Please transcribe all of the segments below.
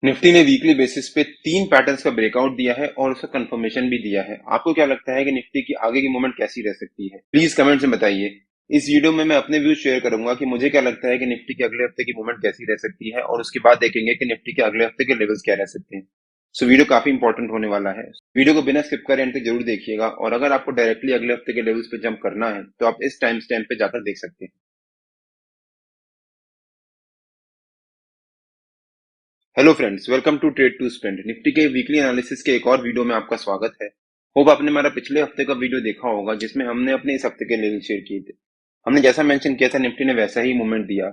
Nifty ने weekly basis पे 3 patterns का ब्रेकआउट दिया है और उसका कंफर्मेशन भी दिया है। आपको क्या लगता है कि निफ्टी की आगे की मूवमेंट कैसी रह सकती है? प्लीज कमेंट में बताइए। इस वीडियो में मैं अपने व्यूज शेयर करूंगा कि मुझे क्या लगता है कि निफ्टी के अगले हफ्ते की मूवमेंट कैसी रह सकती है, और उसके बाद देखेंगे कि निफ्टी के अगले हफ्ते के लेवल्स क्या रह सकते हैं। सो वीडियो काफी इंपॉर्टेंट होने वाला है। वीडियो को बिना स्किप करे एंड तक जरूर देखिएगा, और अगर आपको डायरेक्टली अगले हफ्ते के लेवल्स पे जंप करना है तो आप इस टाइम स्टैम्प पे जाकर देख सकते हैं। Hello friends, welcome to trade to spend. Nifty के वीकली एनालिसिस के एक और वीडियो में आपका स्वागत है। होप आपने हमारा पिछले हफ्ते का वीडियो देखा होगा जिसमें हमने अपने इस हफ्ते के लेवल शेयर किए थे। हमने जैसा मेंशन किया था निफ्टी ने वैसा ही मूवमेंट दिया।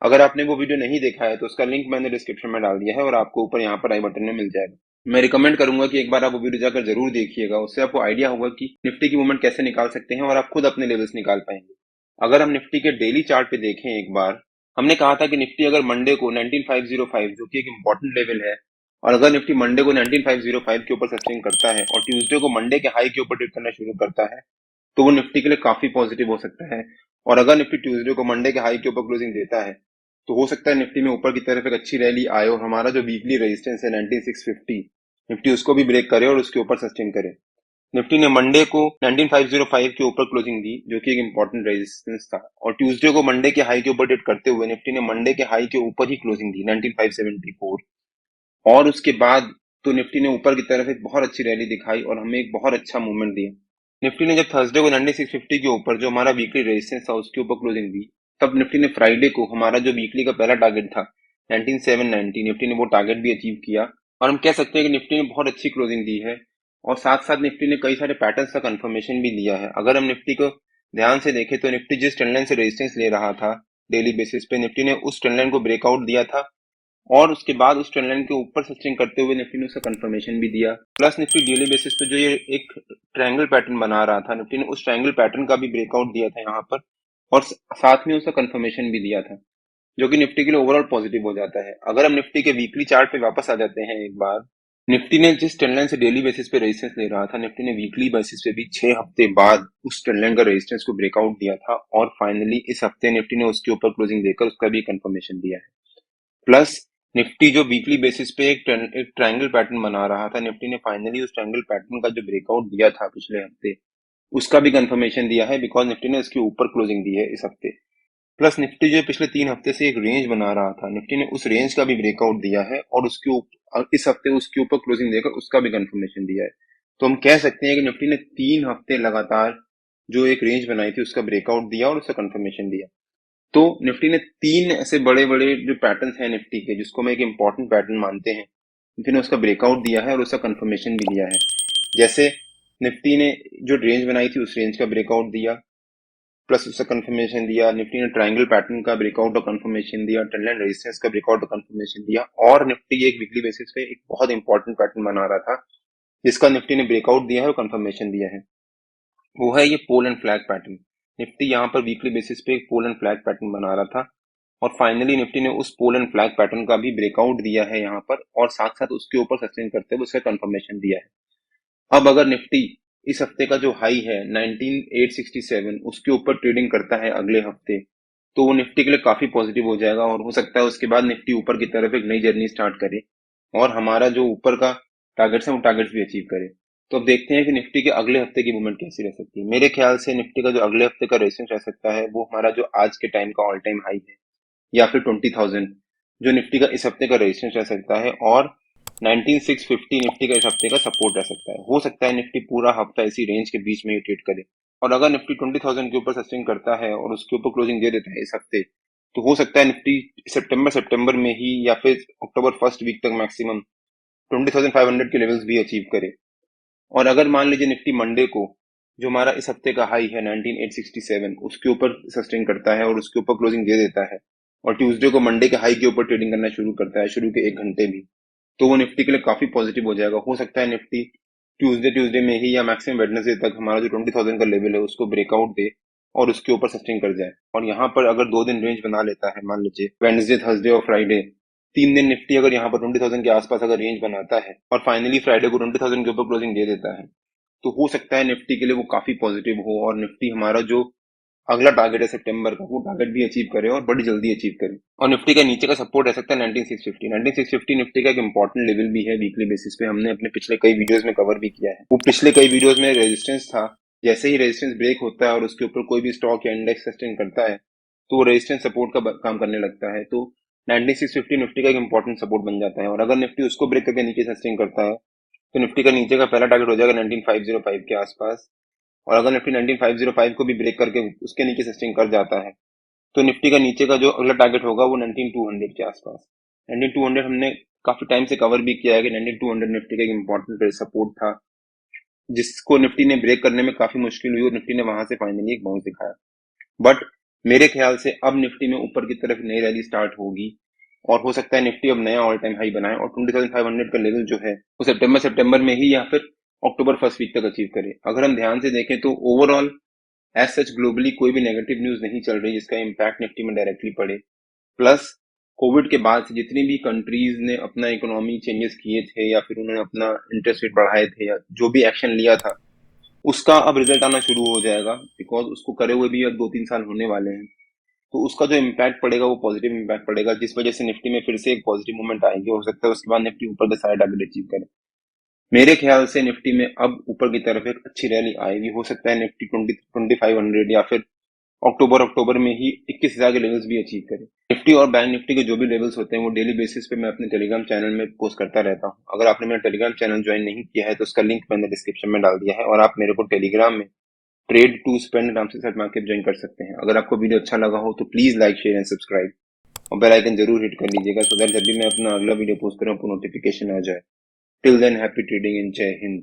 अगर आपने वो वीडियो नहीं देखा है तो उसका लिंक मैंने डिस्क्रिप्शन में डाल दिया है और आपको ऊपर यहाँ पर आई बटन में मिल जाएगा। मैं रिकमेंड करूंगा कि एक बार आप वो वीडियो जाकर जरूर देखिएगा, उससे आपको आइडिया होगा कि निफ्टी की मूवमेंट कैसे निकाल सकते हैं और आप खुद अपने लेवल्स निकाल पाएंगे। अगर हम निफ्टी के डेली चार्ट पे देखें एक बार, हमने कहा था कि निफ्टी अगर मंडे को 19505 जो कि एक इंपॉर्टेंट लेवल है, और अगर निफ्टी मंडे को 19505 के ऊपर सस्टेन करता है और ट्यूसडे को मंडे के हाई के ऊपर ट्रेड करना शुरू करता है तो वो निफ्टी के लिए काफी पॉजिटिव हो सकता है। और अगर निफ्टी ट्यूसडे को मंडे के हाई के ऊपर क्लोजिंग देता है तो हो सकता है निफ्टी में ऊपर की तरफ एक अच्छी रैली आए और हमारा जो वीकली रेजिस्टेंस है 19650, निफ्टी उसको भी ब्रेक करे और उसके ऊपर सस्टेन करे। निफ्टी ने मंडे को 19505 के ऊपर क्लोजिंग दी जो कि एक इंपॉर्टेंट रेजिस्टेंस था, और ट्यूसडे को मंडे के हाई के ऊपर ट्रेड करते हुए निफ्टी ने मंडे के हाई के ऊपर ही क्लोजिंग दी 19574। और उसके बाद तो निफ्टी ने ऊपर की तरफ एक बहुत अच्छी रैली दिखाई और हमें एक बहुत अच्छा मूवमेंट दिया। निफ्टी ने जब थर्सडे को 9650 के ऊपर जो हमारा वीकली रेजिस्टेंस था उसके ऊपर क्लोजिंग दी, तब निफ्टी ने फ्राइडे को हमारा जो वीकली का पहला टारगेट था 19790, निफ्टी ने वो टारगेट भी अचीव किया। और हम कह सकते हैं कि निफ्टी ने बहुत अच्छी क्लोजिंग दी है, और साथ साथ निफ्टी ने कई सारे पैटर्न्स का कंफर्मेशन भी दिया है। अगर हम निफ्टी को ध्यान से देखें तो निफ्टी जिस ट्रेंड लाइन से रेजिस्टेंस ले रहा था डेली बेसिस पे, निफ्टी ने उस ट्रेंड लाइन को ब्रेकआउट दिया था, और उसके बाद उस ट्रेंड लाइन के ऊपर सस्टेन करते हुए निफ्टी ने उसका कंफर्मेशन भी दिया। प्लस निफ्टी डेली बेसिस पे जो ये एक ट्रायंगल पैटर्न बना रहा था, निफ्टी ने उस ट्रायंगल पैटर्न का भी ब्रेकआउट दिया था यहाँ पर, और साथ में उसका कंफर्मेशन भी दिया था, जो कि निफ्टी के लिए ओवरऑल पॉजिटिव हो जाता है। अगर हम निफ्टी के वीकली चार्ट पे वापस आ जाते हैं एक बार, निफ्टी ने जिस ट्रेंड लाइन से डेली बेसिस पे रेजिस्टेंस ले रहा था, निफ्टी ने वीकली बेसिस पे भी 6 हफ्ते बाद उस ट्रेंड लाइन का रेजिस्टेंस को ब्रेकआउट दिया था, और फाइनली इस हफ्ते निफ्टी ने उसके ऊपर क्लोजिंग देकर उसका भी कंफर्मेशन दिया है। प्लस निफ्टी जो वीकली बेसिस पे एक ट्रायंगल पैटर्न बना रहा था, निफ्टी ने फाइनली उस ट्रायंगल पैटर्न का जो ब्रेकआउट दिया था पिछले हफ्ते उसका भी कंफर्मेशन दिया है, बिकॉज निफ्टी ने इसके ऊपर क्लोजिंग दी है इस हफ्ते। प्लस निफ्टी जो पिछले 3 हफ्ते से एक रेंज बना रहा था, निफ्टी ने उस रेंज का भी ब्रेकआउट दिया है और उसके ऊपर इस हफ्ते उसके ऊपर क्लोजिंग देकर उसका भी कंफर्मेशन दिया है। तो हम कह सकते हैं कि निफ्टी ने 3 हफ्ते लगातार जो एक रेंज बनाई थी उसका ब्रेकआउट दिया और उसका कंफर्मेशन दिया। तो निफ्टी ने 3 ऐसे बड़े बड़े जो पैटर्न है निफ्टी के, जिसको हम एक इंपॉर्टेंट पैटर्न मानते हैं, निफ्टी ने उसका ब्रेकआउट दिया है और उसका कंफर्मेशन भी दिया है। जैसे निफ्टी ने जो रेंज बनाई थी उस रेंज का ब्रेकआउट दिया, प्लस उसका कंफर्मेशन दिया। निफ्टी ने ट्रायंगल पैटर्न का ब्रेकआउट और कंफर्मेशन दिया, ट्रेंड लाइन रेजिस्टेंस का ब्रेकआउट और कंफर्मेशन दिया, और निफ्टी एक वीकली बेसिस पे एक बहुत इंपॉर्टेंट पैटर्न बना रहा था जिसका निफ्टी ने ब्रेकआउट दिया है और कंफर्मेशन दिया है। वो है ये pole and flag pattern. Nifty यहाँ पर वीकली बेसिस पे एक पोल एंड फ्लैग पैटर्न बना रहा था, और फाइनली निफ्टी ने उस पोल एंड फ्लैग पैटर्न का भी ब्रेकआउट दिया है यहाँ पर, और साथ साथ उसके ऊपर सस्टेन करते हुए उसका कंफर्मेशन दिया है। अब अगर निफ्टी इस हफ्ते का जो हाई है 19867 उसके ऊपर ट्रेडिंग करता है अगले हफ्ते, तो वो निफ्टी के लिए काफी पॉजिटिव हो जाएगा, और हो सकता है उसके बाद निफ्टी ऊपर की तरफ एक नई जर्नी स्टार्ट करे और हमारा जो ऊपर का टारगेट्स है वो टारगेट्स भी अचीव करे। तो अब देखते हैं कि निफ्टी के अगले हफ्ते की मूवमेंट कैसी रह सकती है। मेरे ख्याल से निफ्टी का जो अगले हफ्ते का रेजिस्टेंस रह सकता है वो हमारा जो आज के टाइम का ऑल टाइम हाई है, या फिर 20,000 जो निफ्टी का इस हफ्ते का रेजिस्टेंस रह सकता है, और 19650 निफ्टी का इस हफ्ते का सपोर्ट रह सकता है। हो सकता है निफ्टी पूरा हफ्ता इसी रेंज के बीच में ही ट्रेड करे, और अगर निफ्टी 20,000 के ऊपर सस्टेन करता है और उसके ऊपर क्लोजिंग दे देता है इस हफ्ते, तो हो सकता है निफ्टी सितंबर में ही या फिर अक्टूबर फर्स्ट वीक तक मैक्सिमम 20,500 के लेवल्स भी अचीव करे। और अगर मान लीजिए निफ्टी मंडे को जो हमारा इस हफ्ते का हाई है 19867 उसके ऊपर सस्टेन करता है और उसके ऊपर क्लोजिंग दे देता है, और ट्यूसडे को मंडे के हाई के ऊपर ट्रेडिंग करना शुरू करता है शुरू के 1 घंटे भी, तो वो निफ्टी के लिए काफी पॉजिटिव हो जाएगा। हो सकता है निफ्टी ट्यूसडे में ही या मैक्सिमम वेडनेसडे तक हमारा जो 20,000 का लेवल है उसको ब्रेकआउट दे और उसके ऊपर सस्टेन कर जाए। और यहाँ पर अगर 2 दिन रेंज बना लेता है, मान लीजिए वेडनेसडे, थर्सडे और फ्राइडे, 3 दिन निफ्टी अगर यहाँ पर 20,000 के आसपास अगर रेंज बनाता है और फाइनली फ्राइडे को 20,000 के ऊपर क्लोजिंग दे देता है, तो हो सकता है निफ्टी के लिए वो काफी पॉजिटिव हो और निफ्टी हमारा जो अगला टारगेट है सितंबर का, वो टारगेट भी अचीव करे और बड़ी जल्दी अचीव करे। और निफ्टी का नीचे का सपोर्ट रह सकता है 19650। 19650 निफ्टी का एक इंपॉर्टेंट लेवल भी है वीकली बेसिस पे, हमने अपने पिछले कई वीडियोस में कवर भी किया है। वो पिछले कई वीडियोस में रेजिस्टेंस था, जैसे ही रेजिस्टेंस ब्रेक होता है और उसके ऊपर कोई भी स्टॉक या इंडेक्स सस्टेन करता है तो वो रेजिस्टेंस सपोर्ट का काम करने लगता है। तो 19650 निफ्टी का एक इंपॉर्टेंट सपोर्ट बन जाता है, और अगर निफ्टी उसको ब्रेक करके नीचे सस्टेन करता है तो निफ्टी का नीचे का पहला टारगेट हो जाएगा 19505 के आसपास। और अगर निफ्टी 19505 को भी ब्रेक करके उसके नीचे सस्टेन कर जाता है तो निफ्टी का नीचे का जो अगला टारगेट होगा वो 19200 के आसपास। 19200 हमने काफी टाइम से कवर भी किया है कि 19200 निफ्टी का एक इंपॉर्टेंट सपोर्ट था, जिसको निफ्टी ने ब्रेक करने में काफी मुश्किल हुई और निफ्टी ने वहां से फाइनली एक बाउंस दिखाया। बट मेरे ख्याल से अब निफ्टी में ऊपर की तरफ नई रैली स्टार्ट होगी, और हो सकता है निफ्टी अब नया ऑल टाइम हाई बनाए और 20500 का लेवल जो है वो सितंबर में ही या फिर अक्टूबर फर्स्ट वीक तक अचीव करे। अगर हम ध्यान से देखें तो ओवरऑल एज सच ग्लोबली कोई भी नेगेटिव न्यूज नहीं चल रही जिसका इम्पैक्ट निफ्टी में डायरेक्टली पड़े। प्लस कोविड के बाद से जितनी भी कंट्रीज ने अपना इकोनॉमी चेंजेस किए थे या फिर उन्होंने अपना इंटरेस्ट रेट बढ़ाए थे या जो भी एक्शन लिया था उसका अब रिजल्ट आना शुरू हो जाएगा, बिकॉज उसको करे हुए भी अब 2-3 साल होने वाले हैं। तो उसका जो इम्पैक्ट पड़ेगा वो पॉजिटिव इम्पैक्ट पड़ेगा, जिस वजह से निफ्टी में फिर से एक पॉजिटिव मूवमेंट आएगी। हो सकता है उसके बाद निफ्टी ऊपर का सारा टारगेट अचीव करे। मेरे ख्याल से निफ्टी में अब ऊपर की तरफ एक अच्छी रैली आएगी। हो सकता है निफ्टी 2500 या फिर अक्टूबर में ही 21,000 के लेवल्स भी अचीव करे। निफ्टी और बैंक निफ्टी के जो भी लेवल्स होते हैं वो डेली बेसिस पे मैं अपने टेलीग्राम चैनल में पोस्ट करता रहता हूँ। अगर आपने मेरा टेलीग्राम चैनल ज्वाइन नहीं किया है तो उसका लिंक मैंने डिस्क्रिप्शन में डाल दिया है, और आप मेरे को टेलीग्राम में ट्रेड टू स्पेंड नाम से सर्च मार्केट ज्वाइन कर सकते हैं। अगर आपको वीडियो अच्छा लगा हो तो please like share and subscribe और बेल आइकन जरूर हिट कर लीजिएगा, सो दैट जब भी मैं अपना अगला वीडियो पोस्ट करूँ आपको नोटिफिकेशन आ जाए। Till than happy trading in जय हिंद।